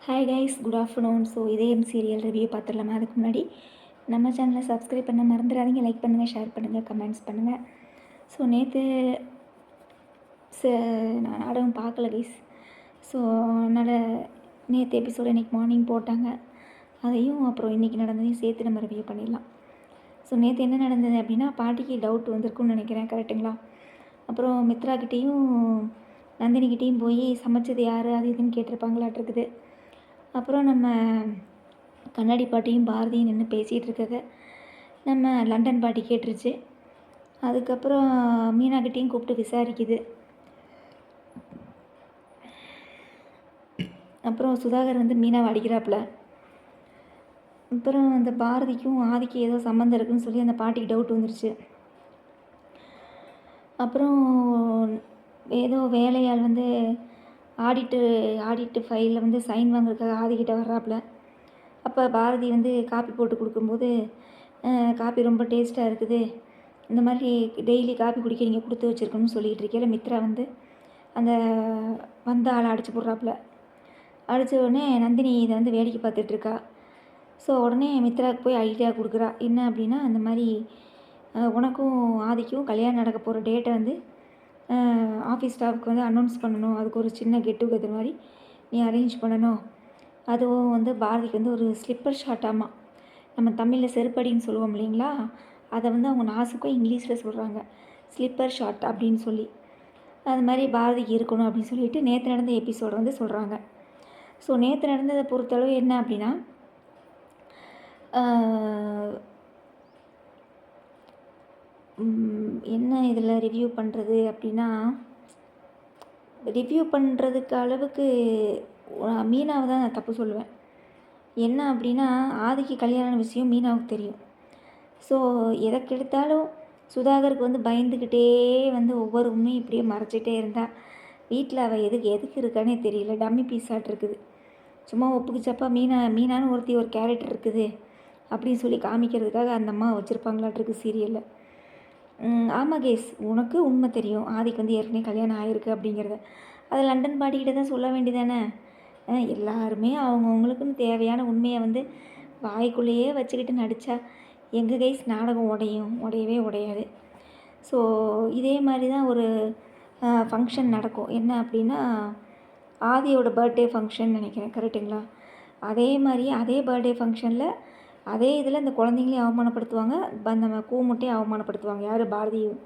Hi guys, good afternoon. So இதயம் serial review பார்த்துடலாமா? அதுக்கு முன்னாடி நம்ம சேனலை சப்ஸ்கிரைப் பண்ண மறந்துடாதீங்க. லைக் பண்ணுங்கள், ஷேர் பண்ணுங்கள், கமெண்ட்ஸ் பண்ணுங்கள். ஸோ நேற்று நான் நாடகம் பார்க்கல கைஸ். ஸோ அதனால் நேற்று எபிசோடு இன்றைக்கி மார்னிங் போட்டாங்க. அதையும் அப்புறம் இன்றைக்கி நடந்ததையும் சேர்த்து நம்ம ரிவ்யூ பண்ணிடலாம். ஸோ நேற்று என்ன நடந்தது அப்படின்னா, பாட்டிக்கு டவுட் வந்திருக்குன்னு நினைக்கிறேன், கரெக்டுங்களா? அப்புறம் மித்ராக்கிட்டேயும் நந்தினிக்கிட்டேயும் போய் சமைச்சது யார் அது இதுன்னு கேட்டிருப்பாங்களாட்டிருக்குது. அப்புறம் நம்ம கண்ணாடி பாட்டியும் பாரதியும் நின்று பேசிகிட்டு இருக்கிறத நம்ம லண்டன் பாட்டி கேட்டுருச்சு. அதுக்கப்புறம் மீனாக்கிட்டேயும் கூப்பிட்டு விசாரிக்குது. அப்புறம் சுதாகர் வந்து மீனாவை அடிக்கிறாப்புல. அப்புறம் அந்த பாரதிக்கும் ஆதிக்கும் ஏதோ சம்மந்தம் இருக்குன்னு சொல்லி அந்த பாட்டிக்கு டவுட் வந்துருச்சு. அப்புறம் ஏதோ வேலையால் வந்து ஆடிட்டு ஃபைலில் வந்து சைன் வாங்குறதுக்காக ஆதிக்கிட்ட வர்றாப்புல. அப்போ பாரதி வந்து காப்பி போட்டு கொடுக்கும்போது, காப்பி ரொம்ப டேஸ்ட்டாக இருக்குது, இந்த மாதிரி டெய்லி காப்பி குடிக்க நீங்கள் கொடுத்து வச்சுருக்கணும்னு சொல்லிகிட்டு இருக்கையில் மித்ரா வந்து அந்த வந்த ஆளை அடிச்சு போடுறாப்புல. அடித்த உடனே நந்தினி இதை வந்து வேடிக்கை பார்த்துட்ருக்கா. ஸோ உடனே மித்ராவுக்கு போய் ஐடியா கொடுக்குறா. என்ன அப்படின்னா, அந்த மாதிரி உனக்கும் ஆதிக்கும் கல்யாணம் நடக்க போகிற டேட்டை வந்து ஆஃபீஸ் ஸ்டாஃப்க்கு வந்து அனௌன்ஸ் பண்ணணும். அதுக்கு ஒரு சின்ன கெட் டுகெதர் மாதிரி நீ அரேஞ்ச் பண்ணணும். அதுவும் வந்து பாரதிக்கு வந்து ஒரு ஸ்லிப்பர் ஷாட்டாமா, நம்ம தமிழில் செருப்படின்னு சொல்லுவோம் இல்லைங்களா, அதை வந்து அவங்க நாசுக்கும் இங்கிலீஷில் சொல்கிறாங்க ஸ்லிப்பர் ஷாட் அப்படின்னு சொல்லி. அது மாதிரி பாரதிக்கு இருக்கணும் அப்படின்னு சொல்லிட்டு நேற்று நடந்த எபிசோடு வந்து சொல்கிறாங்க. ஸோ நேற்று நடந்ததை பொறுத்தளவு என்ன அப்படின்னா, என்ன இதில் ரிவ்யூ பண்ணுறது அப்படின்னா, ரிவ்யூ பண்ணுறதுக்கு அளவுக்கு மீனாவை தான் நான் தப்பு சொல்லுவேன். என்ன அப்படின்னா, ஆதிக்கு கல்யாண விஷயம் மீனாவுக்கு தெரியும். ஸோ எதற்கெடுத்தாலும் சுதாகருக்கு வந்து பயந்துக்கிட்டே வந்து ஒவ்வொரு உண்மையும் இப்படியே மறைச்சிட்டே இருந்தால் வீட்டில் அவள் எதுக்கு இருக்கானே தெரியல. டம்மி பீஸாட் இருக்குது. சும்மா ஒப்புக்குச்சப்பா மீனான்னு ஒருத்தி ஒரு கேரக்டர் இருக்குது அப்படின்னு சொல்லி காமிக்கிறதுக்காக அந்த அம்மா வச்சுருப்பாங்களாட்டிருக்கு சீரியலில். ஆமாம் கேஸ், உனக்கு உண்மை தெரியும், ஆதிக்கு வந்து ஏற்கனவே கல்யாணம் ஆகிருக்கு அப்படிங்கிறத. அதை லண்டன் பாட்டிக்கிட்ட தான் சொல்ல வேண்டியதானே? எல்லாருமே அவங்கவுங்களுக்குன்னு தேவையான உண்மையை வந்து வாய்க்குள்ளேயே வச்சுக்கிட்டு நடித்தா எங்கள் கைஸ் நாடகம் உடையவே உடையாது. ஸோ இதே மாதிரி தான் ஒரு ஃபங்க்ஷன் நடக்கும். என்ன அப்படின்னா, ஆதியோட பர்த்டே ஃபங்க்ஷன் நினைக்கிறேன், கரெக்டுங்களா? அதே மாதிரி அதே பர்த்டே ஃபங்க்ஷனில் அதே இதில் அந்த குழந்தைங்களையும் அவமானப்படுத்துவாங்க, அந்த கூமுட்டையும் அவமானப்படுத்துவாங்க. யார்? பாரதியும்.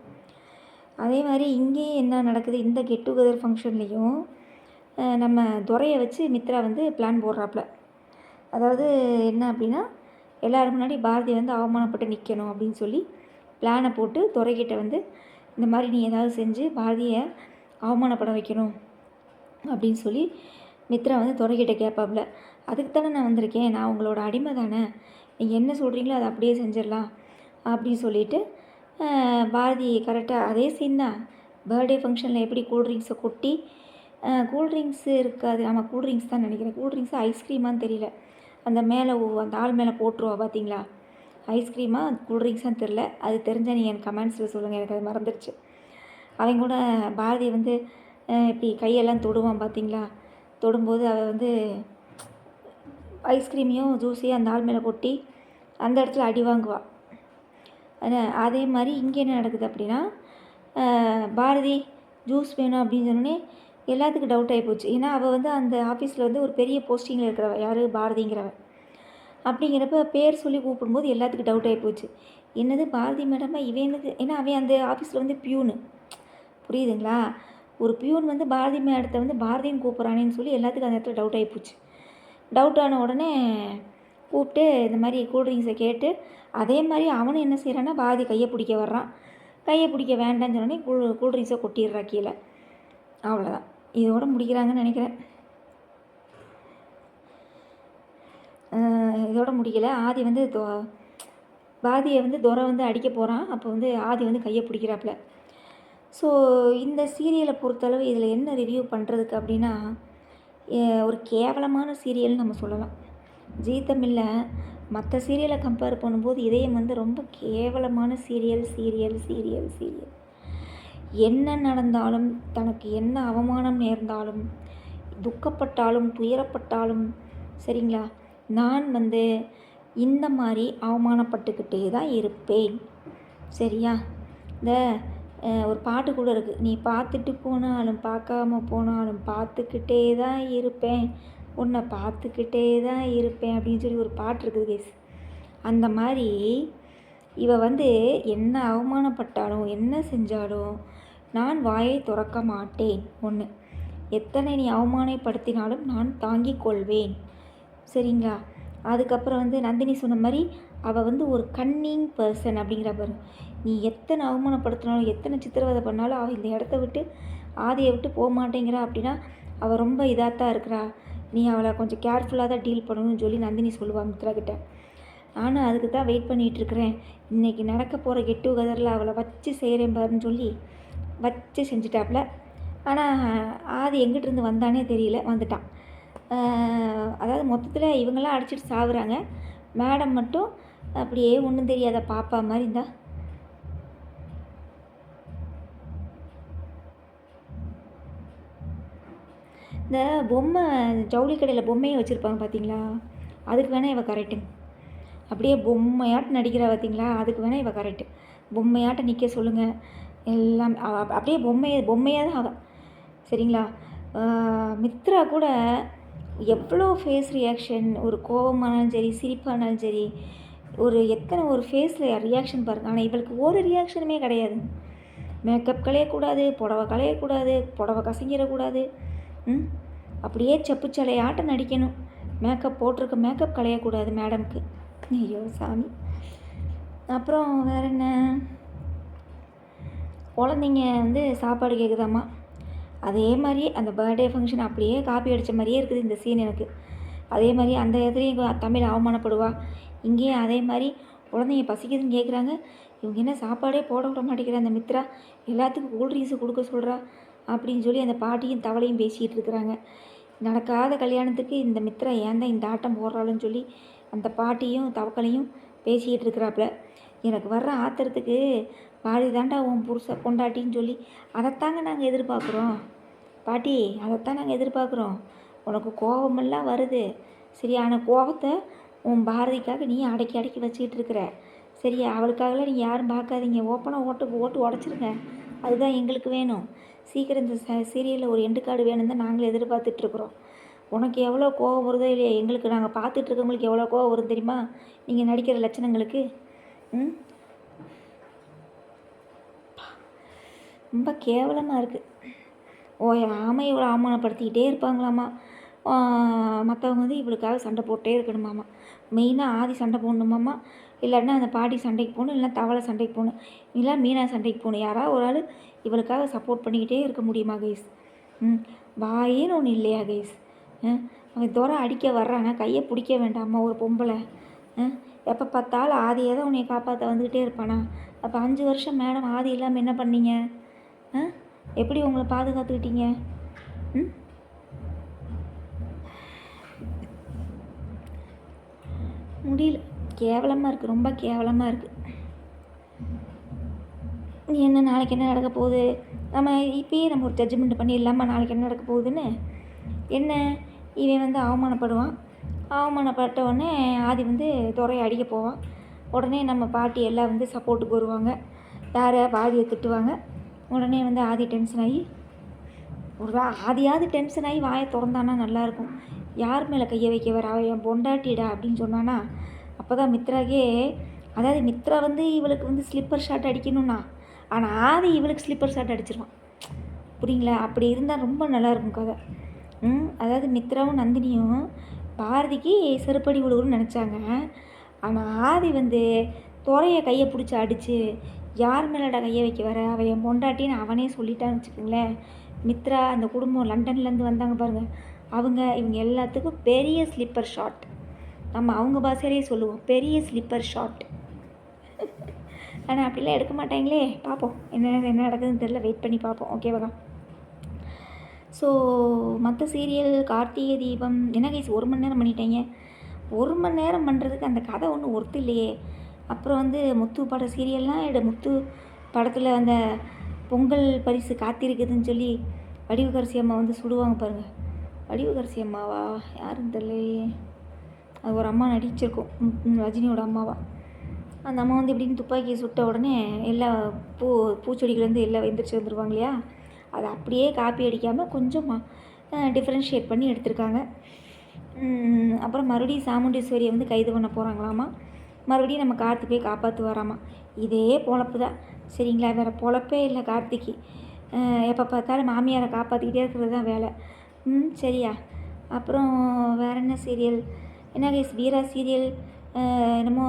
அதே மாதிரி இங்கேயும் என்ன நடக்குது, இந்த கெட் டுகெதர் ஃபங்க்ஷன்லேயும் நம்ம துரையை வச்சு மித்ரா வந்து பிளான் போடுறாப்புல. அதாவது என்ன அப்படின்னா, எல்லோரும் முன்னாடி பாரதி வந்து அவமானப்பட்டு நிற்கணும் அப்படின்னு சொல்லி பிளானை போட்டு துரைக்கிட்ட வந்து இந்த மாதிரி நீ ஏதாவது செஞ்சு பாரதியை அவமானப்பட வைக்கணும் அப்படின்னு சொல்லி மித்ரா வந்து துரைக்கிட்ட கேட்பாப்புல. அதுக்கு தானே நான் வந்திருக்கேன், நான் உங்களோட அடிமை தானே, நீங்கள் என்ன சொல்கிறீங்களோ அதை அப்படியே செஞ்சிடலாம் அப்படின்னு சொல்லிவிட்டு பாரதி கரெக்டாக அதே சீன் தான். பர்த்டே ஃபங்க்ஷனில் எப்படி கூல்ட்ரிங்க்ஸை கொட்டி, கூல்ட்ரிங்க்ஸு இருக்காது, ஆமாம் கூல்ட்ரிங்க்ஸ் தான் நினைக்கிறேன், கூல்ட்ரிங்க்ஸு ஐஸ்கிரீமான்னு தெரியல, அந்த மேலே அந்த ஆள் மேலே போட்டுருவா பார்த்தீங்களா, ஐஸ்கிரீமா கூல்ட்ரிங்க்ஸான்னு தெரில. அது தெரிஞ்சால் நீங்கள் எனக்கு கமெண்ட்ஸில் சொல்லுங்கள், எனக்கு அது மறந்துடுச்சு. அவங்க கூட பாரதி வந்து இப்படி கையெல்லாம் தொடுவான் பார்த்தீங்களா, தொடும்போது அவள் வந்து ஐஸ்கிரீமையும் ஜூஸையும் அந்த ஆள் மேலே கொட்டி அந்த இடத்துல அடி வாங்குவாள். அதே மாதிரி இங்கே என்ன நடக்குது அப்படின்னா, பாரதி ஜூஸ் வேணும் அப்படின்னு சொன்னோடனே எல்லாத்துக்கும் டவுட் ஆகி போச்சு. ஏன்னா அவள் வந்து அந்த ஆஃபீஸில் வந்து ஒரு பெரிய போஸ்டிங்கில் இருக்கிறவ, யார்? பாரதிங்கிறவன். அப்படிங்கிறப்ப பேர் சொல்லி கூப்பிடும்போது எல்லாத்துக்கும் டவுட் ஆகி போச்சு. என்னது பாரதி மேடமா இவனுக்கு? ஏன்னா அவன் அந்த ஆஃபீஸில் வந்து பியூனு, புரியுதுங்களா? ஒரு பியூன் வந்து பாரதி மேடத்தை வந்து பாரதின்னு கூப்பிட்றானேன்னு சொல்லி எல்லாத்துக்கும் அந்த இடத்துல டவுட் ஆகி போச்சு. டவுட் ஆன உடனே கூப்பிட்டு இந்த மாதிரி கூல்ட்ரிங்க்ஸை கேட்டு, அதே மாதிரி அவனும் என்ன செய்கிறான்னா பாரதி கையை பிடிக்க வர்றான். கையை பிடிக்க வேண்டான்னு சொன்னோடனே கூல்ட்ரிங்க்ஸை கொட்டிடுறா கீழே. அவ்வளோதான், இதோட முடிக்கிறாங்கன்னு நினைக்கிறேன். இதோட முடிக்கலை. ஆதி வந்து பாரதியை வந்து துரை வந்து அடிக்க போகிறான். அப்போ வந்து ஆதி வந்து கையை பிடிக்கிறாப்புல. ஸோ இந்த சீரியலை பொறுத்தளவு இதில் என்ன ரிவ்யூ பண்ணுறதுக்கு அப்படின்னா, ஒரு கேவலமான சீரியல்னு நம்ம சொல்லலாம். ஜீ தமிழில் மற்ற சீரியலை கம்பேர் பண்ணும்போது இதயம் வந்து ரொம்ப கேவலமான சீரியல். என்ன நடந்தாலும், தனக்கு என்ன அவமானம் நேர்ந்தாலும், துக்கப்பட்டாலும், துயரப்பட்டாலும், சரிங்களா? நான் வந்து இந்த மாதிரி அவமானப்பட்டுக்கிட்டே தான் இருப்பேன். சரியா? இந்த ஒரு பாட்டு கூட இருக்குது. நீ பார்த்துட்டு போனாலும் பார்க்காம போனாலும் பார்த்துக்கிட்டே தான் இருப்பேன், உன்னை பார்த்துக்கிட்டே தான் இருப்பேன் அப்படின்னு சொல்லி ஒரு பாட்டு இருக்குது கைஸ். அந்த மாதிரி இவ வந்து என்ன அவமானப்பட்டாலும் என்ன செஞ்சாலும் நான் வாயை திறக்க மாட்டேன். ஒன்று, எத்தனை நீ அவமானப்படுத்தினாலும் நான் தாங்கிக் கொள்வேன். சரிங்களா? அதுக்கப்புறம் வந்து நந்தினி சொன்ன மாதிரி அவள் வந்து ஒரு கன்னிங் பர்சன் அப்படிங்கிற பாரு. நீ எத்தனை அவமானப்படுத்தினாலும் எத்தனை சித்திரவதை பண்ணாலும் அவள் இந்த இடத்த விட்டு ஆதியை விட்டு போக மாட்டேங்கிறா. அப்படின்னா அவள் ரொம்ப இதாக தான் இருக்கிறா, நீ அவளை கொஞ்சம் கேர்ஃபுல்லாக தான் டீல் பண்ணணும்னு சொல்லி நந்தினி சொல்லுவாள் மித்ரா கிட்ட. நானும் அதுக்கு தான் வெயிட் பண்ணிகிட்ருக்கிறேன். இன்றைக்கி நடக்க போகிற கெட் டுகெதரில் அவளை வச்சு செய்கிறேன் பாருன்னு சொல்லி வச்சு செஞ்சுட்டாப்புல. ஆனால் ஆதி எங்கிட்டிருந்து வந்தானே தெரியல, வந்துட்டான். அதாவது மொத்தத்தில் இவங்கெல்லாம் அடிச்சிட்டு சாகுறாங்க. மேடம் மட்டும் அப்படியே ஒன்றும் தெரியாத பாப்பா மாதிரி இருந்தா. இந்த பொம்மை ஜவுளி கடையில் பொம்மையை வச்சுருப்பாங்க பார்த்தீங்களா, அதுக்கு வேணால் இவள் கரெக்டுங்க. அப்படியே பொம்மையாட்டம் நடிக்கிறா பார்த்தீங்களா, அதுக்கு வேணால் இவள் கரெக்டு. பொம்மையாட்டம் நிற்க சொல்லுங்கள், எல்லாம் அப்படியே பொம்மையாக தான் அவள். சரிங்களா? மித்ரா கூட எவ்வளோ ஃபேஸ் ரியாக்ஷன், ஒரு கோபமானாலும் சரி சிரிப்பானாலும் சரி, எத்தனை ஒரு ஃபேஸில் ரியாக்ஷன் பாருங்கள். ஆனால் இவளுக்கு ஒரு ரியாக்ஷனுமே கிடையாது. மேக்கப் களையக்கூடாது, புடவை களையக்கூடாது, புடவை கசங்கிடக்கூடாது, அப்படியே செப்புச்சலையாட்டம் நடிக்கணும். மேக்கப் போட்டிருக்க மேக்கப் களையக்கூடாது மேடம்க்கு. ஐயோ சாமி. அப்புறம் வேறு என்ன, குழந்தைங்க வந்து சாப்பாடு கேட்குதாம்மா. அதே மாதிரி அந்த பர்த்டே ஃபங்க்ஷன் அப்படியே காப்பி அடித்த மாதிரியே இருக்குது இந்த சீன் எனக்கு. அதே மாதிரி அந்த இடத்துலையும் தமிழ் அவமானப்படுவா, இங்கேயும் அதே மாதிரி குழந்தைங்க பசிக்குதுன்னு கேட்குறாங்க. இவங்க என்ன சாப்பாடே போட விட மாட்டேங்கிறா அந்த மித்ரா, எல்லாத்துக்கும் கூல்ட்ரிங்க்ஸு கொடுக்க சொல்கிறா அப்படின்னு சொல்லி அந்த பாட்டியும் தவளையும் பேசிகிட்டு இருக்கிறாங்க. நடக்காத கல்யாணத்துக்கு இந்த மித்ரா ஏன் தான் இந்த ஆட்டம் போடுறாளுன்னு சொல்லி அந்த பாட்டியும் தவக்கலையும் பேசிக்கிட்டு இருக்கிறாப்புல. எனக்கு வர்ற ஆத்திரத்துக்கு பாடி தாண்டா உன் புருஷ கொண்டாட்டின்னு சொல்லி அதைத்தாங்க நாங்கள் எதிர்பார்க்குறோம் பாட்டி, அதைத்தான் நாங்கள் எதிர்பார்க்குறோம். உனக்கு கோபமெல்லாம் வருது, சரியான கோபத்தை உன் பாரதிக்காக நீ அடக்கி அடக்கி வச்சுக்கிட்டு இருக்கிற. சரியா? அவளுக்காகலாம் நீங்கள் யாரும் பார்க்காதீங்க, ஓப்பனாக ஓட்டு உடச்சிருங்க. அதுதான் எங்களுக்கு வேணும். சீக்கிரம் இந்த சீரியலில் ஒரு எண்டு கார்டு வேணும் தான் நாங்களும் எதிர்பார்த்துட்ருக்குறோம். உனக்கு எவ்வளோ கோவம் வருதோ இல்லையா, எங்களுக்கு நாங்கள் பார்த்துட்ருக்கவங்களுக்கு எவ்வளோ கோவம் வரும் தெரியுமா நீங்கள் நடிக்கிற லட்சணங்களுக்கு? ரொம்ப கேவலமாக இருக்குது. ஆமாம், இவ்வளோ அவமானப்படுத்திக்கிட்டே இருப்பாங்களாம்மா. மற்றவங்க வந்து இவளுக்காக சண்டை போட்டே இருக்கணுமாம்மா. மெயினாக ஆதி சண்டை போடணுமாம்மா, இல்லைன்னா அந்த பாட்டி சண்டைக்கு போகணும், இல்லைன்னா தவளை சண்டைக்கு போகணும், இல்லை மீனா சண்டைக்கு போகணும். யாராவது ஒரு ஆள் இவளுக்காக சப்போர்ட் பண்ணிக்கிட்டே இருக்க முடியுமா கைஸ்? வாயின்னு ஒன்று இல்லையா கைஸ்? அவன் தூரம் அடிக்க வர்றானா கையை பிடிக்க வேண்டாமா ஒரு பொம்பளை? எப்போ பார்த்தாலும் ஆதியை தான் உன்னை காப்பாற்ற வந்துக்கிட்டே இருப்பானா? அப்போ 5 வருஷம் மேடம் ஆதி இல்லாமல் என்ன பண்ணீங்க? எப்படி உங்களை பாதுகாத்துக்கிட்டீங்க? முடியல, கேவலமாக இருக்குது, ரொம்ப கேவலமாக இருக்குது. என்ன நாளைக்கு என்ன நடக்க போகுது, நம்ம இப்பயே நம்ம ஒரு ஜட்ஜ்மெண்ட் பண்ணிடலாமா நாளைக்கு என்ன நடக்க போகுதுன்னு? என்ன, இவன் வந்து அவமானப்படுவான், அவமானப்பட்ட உடனே ஆதி வந்து துறையை அடிக்க போவான். உடனே நம்ம பாட்டி எல்லாம் வந்து சப்போர்ட்டுக்கு வருவாங்க, யாரை ஆதியை திட்டுவாங்க. உடனே வந்து ஆதி டென்ஷன் ஆகி, ஒரு ஆதியாவது டென்ஷன் ஆகி வாயை திறந்தானா நல்லாயிருக்கும். யார் மேலே கையை வைக்க வர, அவன் என் பொண்டாட்டிடா அப்படின்னு சொன்னானா அப்போ தான் மித்ராக்கே, அதாவது மித்ரா வந்து இவளுக்கு வந்து ஸ்லிப்பர் ஷாட் அடிக்கணும்னா, ஆனால் ஆதி இவளுக்கு ஸ்லிப்பர் ஷாட் அடிச்சிருவான். புரியுங்களா? அப்படி இருந்தால் ரொம்ப நல்லாயிருக்கும் கதை. அதாவது மித்ராவும் நந்தினியும் பாரதிக்கு செருப்படி விழுவுன்னு நினச்சாங்க. ஆனால் ஆதி வந்து துறையை கையை பிடிச்சி அடித்து, யார் மேலடா கையை வைக்க வர, அவன் என் பொண்டாட்டின்னு அவனே சொல்லிட்டான்னு வச்சுக்கோங்களேன். மித்ரா அந்த குடும்பம் லண்டன்லேருந்து வந்தாங்க பாருங்கள், இவங்க எல்லாத்துக்கும் பெரிய ஸ்லிப்பர் ஷாட். நம்ம அவங்க பாஷையிலே சொல்லுவோம், பெரிய ஸ்லிப்பர் ஷாட். ஆனால் அப்படிலாம் எடுக்க மாட்டாங்களே, பார்ப்போம் என்ன நடக்குதுன்னு தெரியல, வெயிட் பண்ணி பார்ப்போம். ஓகேவா? ஸோ மற்ற சீரியல் கார்த்திகை தீபம் என்ன கைஸ் 1 மணி நேரம் பண்ணிட்டீங்க. 1 மணி நேரம் பண்ணுறதுக்கு அந்த கதை ஒன்றும் ஒர்த்து இல்லையே. அப்புறம் வந்து முத்து பட சீரியல்லாம் முத்து படத்தில் அந்த பொங்கல் பரிசு காத்திருக்குதுன்னு சொல்லி வடிவுக்கரசி அம்மா வந்து சுடுவாங்க பாருங்கள். வடிவுகரசி அம்மாவா? யாருன்னு தெரியலையே. அது ஒரு அம்மா நடிச்சிருக்கும், ரஜினியோட அம்மாவா. அந்த அம்மா வந்து எப்படின்னு துப்பாக்கியை சுட்ட உடனே எல்லா பூச்செடிகள்லேருந்து எல்லாம் எந்திரிச்சு வந்துடுவாங்க இல்லையா, அதை அப்படியே காப்பி அடிக்காமல் கொஞ்சம் டிஃப்ரென்ஷியேட் பண்ணி எடுத்திருக்காங்க. அப்புறம் மறுபடியும் சாமுண்டீஸ்வரியை வந்து கைது பண்ண போகிறாங்களாமா. மறுபடியும் நம்ம கார்த்தி போய் காப்பாற்று வராமா. இதே பொழப்பு தான் சரிங்களா, வேறு பொழப்பே இல்லை கார்த்திக்கு. எப்போ பார்த்தாலும் மாமியாரை காப்பாற்றிக்கிட்டே இருக்கிறது தான் வேலை. சரியா. அப்புறம் வேறு என்ன சீரியல்? என்ன கைஸ், வீரா சீரியல் என்னமோ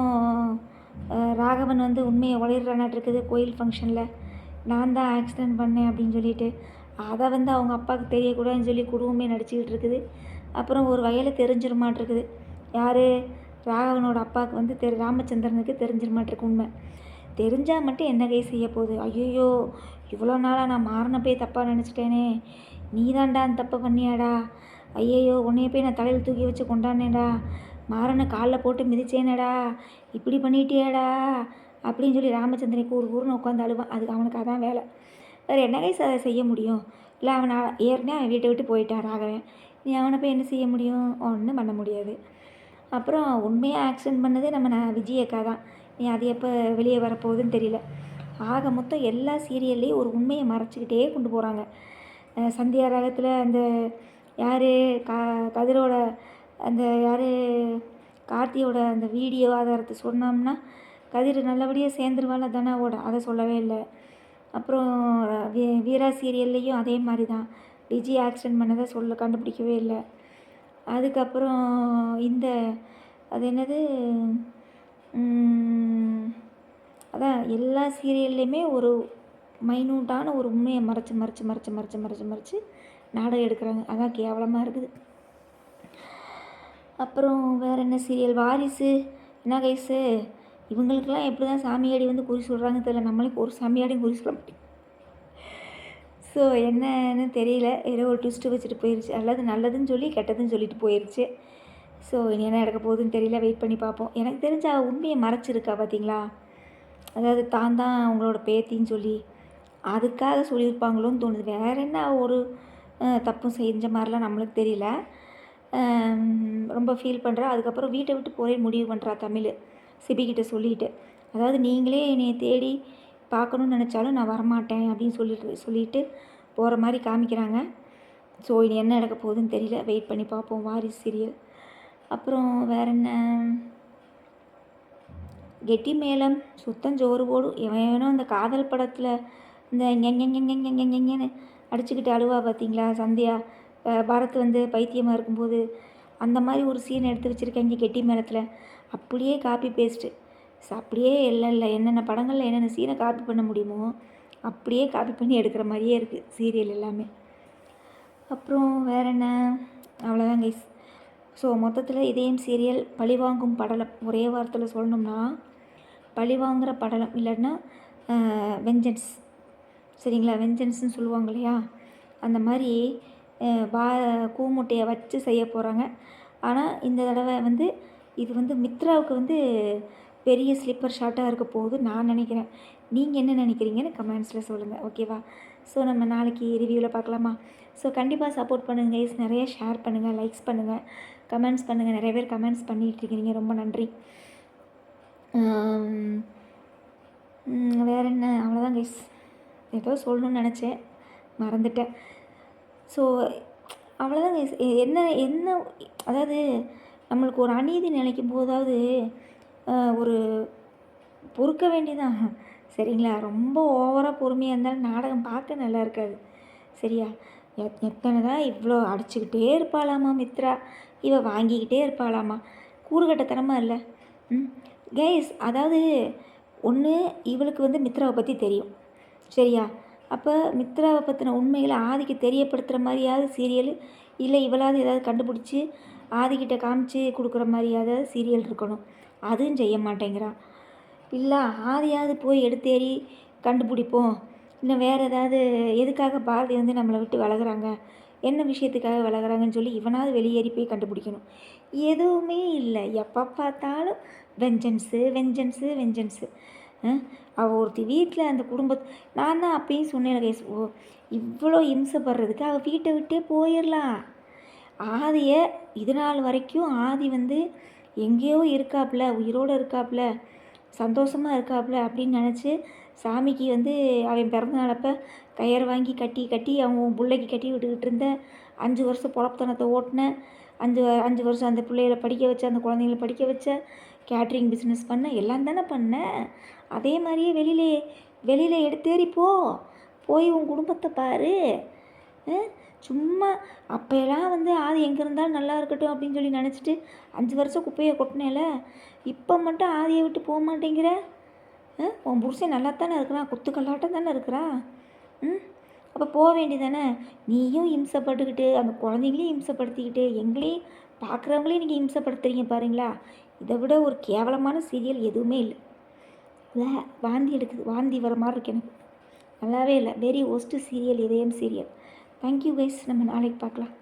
ராகவன் வந்து உண்மையை உளறானாட்டு இருக்குது கோயில் ஃபங்க்ஷனில். நான் தான் ஆக்சிடெண்ட் பண்ணேன் அப்படின்னு சொல்லிட்டு அதை வந்து அவங்க அப்பாவுக்கு தெரியக்கூடாதுன்னு சொல்லி குடும்பமே நடிச்சுக்கிட்டு இருக்குது. அப்புறம் ஒரு வகையில் தெரிஞ்சிருமாட்டிருக்குது. யார்? ராகவனோட அப்பாவுக்கு வந்து ராமச்சந்திரனுக்கு தெரிஞ்சிருமாட்டிருக்கு உண்மை. தெரிஞ்சால் மட்டும் என்ன கை செய்ய போகுது? ஐயோ, இவ்வளோ நாளாக நான் மாறின போய் தப்பாக நினச்சிட்டேனே, நீ தான்டா அந்த தப்பை பண்ணியாடா, ஐயையோ உன்னைய போய் நான் தலையில் தூக்கி வச்சு கொண்டாடினேடா, மாறனை காலில் போட்டு மிதிச்சேனடா, இப்படி பண்ணிட்டியாடா அப்படின்னு சொல்லி ராமச்சந்திரன் கூறுன்னு உட்காந்து அழுவான். அதுக்கு அவனுக்கு அதான் வேலை. வேறு என்ன கை செய்ய முடியும்? இல்லை அவனை ஏற்கனவே அவன் வீட்டை விட்டு போயிட்டான் ராகவன், நீ அவனை போய் என்ன செய்ய முடியும்? ஒன்றும் பண்ண முடியாது. அப்புறம் உண்மையாக ஆக்சிடென்ட் பண்ணதே நம்ம விஜயக்கா தான். நீ அது எப்போ வெளியே வரப்போகுதுன்னு தெரியல. ஆக மொத்தம் எல்லா சீரியல்லையும் ஒரு உண்மையை மறைச்சிக்கிட்டே கொண்டு போகிறாங்க. சந்தியா ராகத்தில் அந்த யார் கதிரோட அந்த யார் கார்த்தியோட அந்த வீடியோ ஆதாரத்தை சொன்னோம்னா கதிர் நல்லபடியாக சேர்ந்துருவாள் தனாவோட, அதை சொல்லவே இல்லை. அப்புறம் வீரா சீரியல்லையும் அதே மாதிரி தான், விஜய் ஆக்சிடென்ட் பண்ணதை கண்டுபிடிக்கவே இல்லை. அதுக்கப்புறம் இந்த அது என்னது, அதான் எல்லா சீரியல்லையுமே ஒரு மைனூட்டான ஒரு உண்மையை மறைச்சு நாடகம் எடுக்கிறாங்க. அதான் கேவலமாக இருக்குது. அப்புறம் வேறு என்ன சீரியல்? வாரிசு. என்ன கைஸு, இவங்களுக்கெல்லாம் எப்படி தான் சாமியாடி வந்து குறி சொல்கிறாங்க தெரியல. நம்மளுக்கு ஒரு சாமியாடியும் குறி சொல்ல மாட்டேன். ஸோ என்னன்னு தெரியல, ஏதோ ஒரு ட்விஸ்ட்டு வச்சுட்டு போயிடுச்சு. அல்லது நல்லதுன்னு சொல்லி கெட்டதுன்னு சொல்லிட்டு போயிடுச்சு. ஸோ இனி என்ன நடக்க போகுதுன்னு தெரியல, வெயிட் பண்ணி பார்ப்போம். எனக்கு தெரிஞ்ச உண்மையை மறைச்சிருக்கா பார்த்தீங்களா, அதாவது தான் அவங்களோட பேத்தின்னு சொல்லி அதுக்காக சொல்லியிருப்பாங்களோன்னு தோணுது. வேறு என்ன ஒரு தப்பும் செஞ்ச மாதிரிலாம் நம்மளுக்கு தெரியல. ரொம்ப ஃபீல் பண்ணுறா. அதுக்கப்புறம் வீட்டை விட்டு போகிறே முடிவு பண்ணுறா தமிழ் சிபிக்கிட்ட சொல்லிட்டு. அதாவது நீங்களே என்னை தேடி பார்க்கணுன்னு நினச்சாலும் நான் வரமாட்டேன் அப்படின்னு சொல்லிட்டு போகிற மாதிரி காமிக்கிறாங்க. ஸோ இனி என்ன நடக்க போகுதுன்னு தெரியல, வெயிட் பண்ணி பார்ப்போம். வாரிசு சீரியல். அப்புறம் வேறு என்ன? கெட்டி மேளம் சுத்தம் ஜோறு போடும். எவனோ அந்த காதல் படத்தில் இந்த ஞன்னு அடிச்சுக்கிட்டு அழுவா பார்த்தீங்களா சந்தியா, பரத் வந்து பைத்தியமாக இருக்கும்போது அந்த மாதிரி ஒரு சீன் எடுத்து வச்சுருக்கேங்க கெட்டி மேளத்தில். அப்படியே காப்பி பேஸ்ட்டு. அப்படியே இல்லை என்னென்ன படங்களில் என்னென்ன சீனை காப்பி பண்ண முடியுமோ அப்படியே காப்பி பண்ணி எடுக்கிற மாதிரியே இருக்குது சீரியல் எல்லாமே. அப்புறம் வேறு என்ன? அவ்வளோதான் கைஸ். ஸோ மொத்தத்தில் இதயம் சீரியல் பழிவாங்கும் படலம். ஒரே வாரத்தில் சொல்லணும்னா பழிவாங்கிற படலம், இல்லைன்னா வெஞ்சன்ஸ். சரிங்களா, வெஞ்சன்ஸ்னு சொல்லுவாங்க இல்லையா, அந்த மாதிரி கூமுட்டையை வச்சு செய்ய போகிறாங்க. ஆனால் இந்த தடவை வந்து இது வந்து மித்ராவுக்கு வந்து பெரிய ஸ்லிப்பர் ஷாட்டாக இருக்க போகுது நான் நினைக்கிறேன். நீங்கள் என்ன நினைக்கிறீங்கன்னு கமெண்ட்ஸில் சொல்லுங்கள், ஓகேவா? ஸோ நம்ம நாளைக்கு ரிவ்யூவில் பார்க்கலாமா? ஸோ கண்டிப்பாக சப்போர்ட் பண்ணுங்கள் கைஸ், நிறைய ஷேர் பண்ணுங்கள், லைக்ஸ் பண்ணுங்கள், கமெண்ட்ஸ் பண்ணுங்கள். நிறைய பேர் கமெண்ட்ஸ் பண்ணிகிட்ருக்கீங்க, ரொம்ப நன்றி. வேறு என்ன? அவ்வளோதான் கைஸ். ஏதோ சொல்லணும்னு நினச்சேன், மறந்துட்டேன். ஸோ அவ்வளோதான் கைஸ். என்ன அதாவது நம்மளுக்கு ஒரு அநீதி நினைக்கும் போதாவது ஒரு பொறுக்க வேண்டியதான், சரிங்களா? ரொம்ப ஓவராக பொறுமையாக இருந்தாலும் நாடகம் பார்க்க நல்லா இருக்காது, சரியா? எத்தனை தான் இவ்வளோ அடிச்சுக்கிட்டே இருப்பாளாமா மித்ரா, வாங்கிக்கிட்டே இருப்பாளாமா, கூறுகட்டத்தனமாக இல்லை கைஸ். அதாவது ஒன்று இவளுக்கு வந்து மித்ராவை பற்றி தெரியும், சரியா? அப்போ மித்ராவை பற்றின உண்மைகளை ஆதிக்கு தெரியப்படுத்துகிற மாதிரியாவது சீரியல், இல்லை இவளாவது ஏதாவது கண்டுபிடிச்சி ஆதிக்கிட்ட காமிச்சு கொடுக்குற மாதிரியாவது சீரியல் இருக்கணும். அதுவும் செய்ய மாட்டேங்கிறான். இல்லை ஆதியாவது போய் எடுத்தேறி கண்டுபிடிப்போம், இல்லை வேறு ஏதாவது எதுக்காக பாரதி வந்து நம்மளை விட்டு விலகுறாங்க, என்ன விஷயத்துக்காக விலகுறாங்கன்னு சொல்லி இவனாவது வெளியேறி போய் கண்டுபிடிக்கணும். எதுவுமே இல்லை, எப்போ பார்த்தாலும் வெஞ்சன்ஸு. அவள் ஒருத்தி வீட்டில் அந்த நான் தான் அப்பயும் சொன்னேன் கைஸ், இவ்வளோ இம்சைப்படுறதுக்கு அவள் வீட்டை விட்டே போயிடலாம். ஆதியை இது நாள் வரைக்கும் ஆதி வந்து எங்கேயோ இருக்காப்புல, உயிரோடு இருக்காப்புல, சந்தோஷமாக இருக்காப்புல அப்படின்னு நினச்சி சாமிக்கு வந்து அவன் பிறந்தநாளப்போ கயிறு வாங்கி கட்டி கட்டி அவன் பிள்ளைக்கு கட்டி விட்டுக்கிட்டு இருந்த 5 வருஷம் பொழப்புத்தனத்தை ஓட்டின 5 வருஷம் அந்த பிள்ளைகளை படிக்க வச்ச, அந்த குழந்தைங்களை படிக்க வச்ச, கேட்ரிங் பிஸ்னஸ் பண்ண, எல்லாம் தானே பண்ண. அதே மாதிரியே வெளியில் எடுத்தேறி போய் உன் குடும்பத்தை பாரு. சும்மா அப்போயெல்லாம் வந்து ஆதி எங்கே இருந்தாலும் நல்லா இருக்கட்டும் அப்படின்னு சொல்லி நினச்சிட்டு 5 வருஷம் குப்பையை கொட்டினேல, இப்போ மட்டும் ஆதியை விட்டு போக மாட்டேங்கிற. உன் புருஷன் நல்லா தானே இருக்கிறான், குத்துக்கல்லாட்டம் தானே இருக்கிறான். அப்போ போக வேண்டியதானே. நீயும் இம்சப்பட்டுக்கிட்டு அந்த குழந்தைங்களையும் இம்சப்படுத்திக்கிட்டு எங்களையும் பார்க்குறவங்களையும் நீங்கள் இம்சப்படுத்துறீங்க பாருங்களா. இதை விட ஒரு கேவலமான சீரியல் எதுவுமே இல்லை. வாந்தி எடுக்குது, வாந்தி வர மாதிரி இருக்கு எனக்கு. நல்லாவே இல்லை. வெரி ஒஸ்ட்டு சீரியல் இதயம் சீரியல். தேங்க்யூ கைஸ், நம்ம நாளைக்கு பார்க்கலாம்.